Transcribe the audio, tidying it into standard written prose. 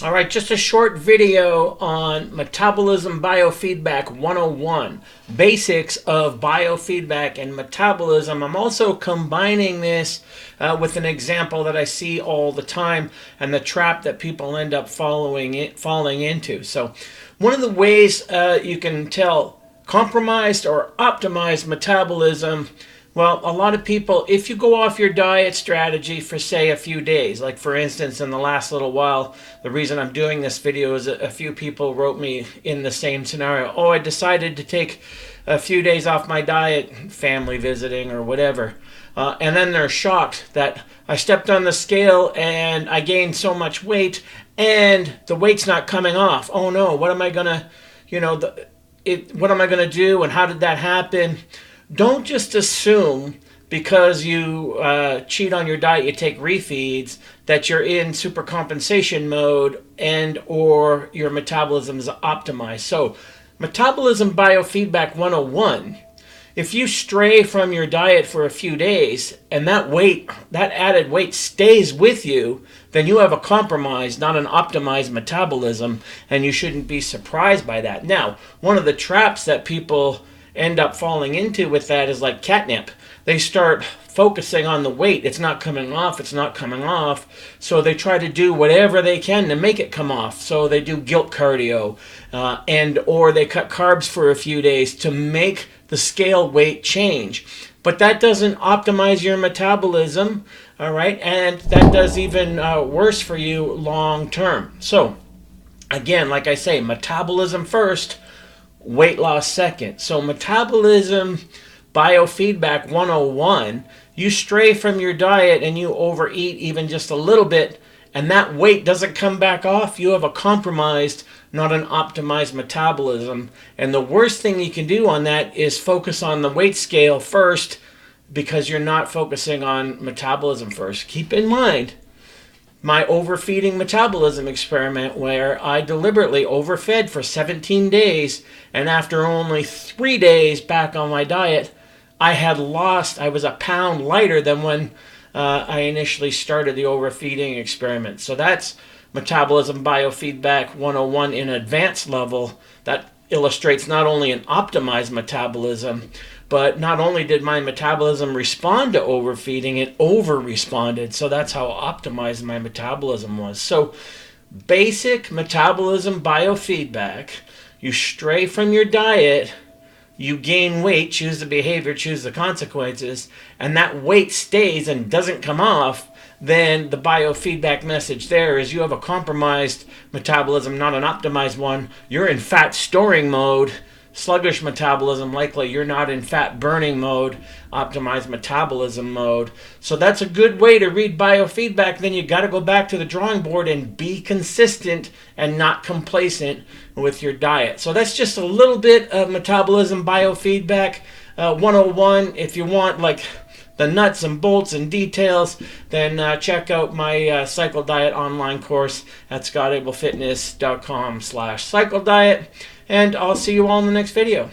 All right, just a short video on Metabolism Biofeedback 101, basics of biofeedback and metabolism. I'm also combining this with an example that I see all the time and the trap that people end up falling into. So one of the ways you can tell compromised or optimized metabolism, well, a lot of people, if you go off your diet strategy for, say, a few days, like for instance, in the last little while, the reason I'm doing this video is a few people wrote me in the same scenario. Oh, I decided to take a few days off my diet, family visiting or whatever. And then they're shocked that I stepped on the scale and I gained so much weight and the weight's not coming off. Oh no, what am I going to, what am I going to do and how did that happen? Don't just assume because you cheat on your diet, you take refeeds, that you're in supercompensation mode and or your metabolism is optimized. So Metabolism Biofeedback 101, if you stray from your diet for a few days and that added weight stays with you, then you have a compromised, not an optimized metabolism, and you shouldn't be surprised by that. Now, one of the traps that people end up falling into with that is like catnip. They start focusing on the weight. It's not coming off. It's not coming off. So they try to do whatever they can to make it come off. So they do guilt cardio and or they cut carbs for a few days to make the scale weight change. But that doesn't optimize your metabolism, all right? And that does even worse for you long term. So again, like I say, metabolism first, weight loss second. So Metabolism Biofeedback 101, you stray from your diet and you overeat even just a little bit and that weight doesn't come back off, you have a compromised, not an optimized metabolism. And the worst thing you can do on that is focus on the weight scale first because you're not focusing on metabolism first. Keep in mind my overfeeding metabolism experiment where I deliberately overfed for 17 days and after only 3 days back on my diet, I was a pound lighter than when I initially started the overfeeding experiment. So that's Metabolism Biofeedback 101 in advanced level. That illustrates not only an optimized metabolism, but not only did my metabolism respond to overfeeding, it over-responded. So that's how optimized my metabolism was. So basic metabolism biofeedback, you stray from your diet, you gain weight, choose the behavior, choose the consequences, and that weight stays and doesn't come off, then the biofeedback message there is you have a compromised metabolism, not an optimized one. You're in fat storing mode, sluggish metabolism, likely you're not in fat burning mode, optimized metabolism mode. So that's a good way to read biofeedback. Then you got to go back to the drawing board and be consistent and not complacent with your diet. So that's just a little bit of Metabolism Biofeedback 101. If you want like the nuts and bolts and details, then check out my Cycle Diet online course at scottabelefitness.com/cycle diet. And I'll see you all in the next video.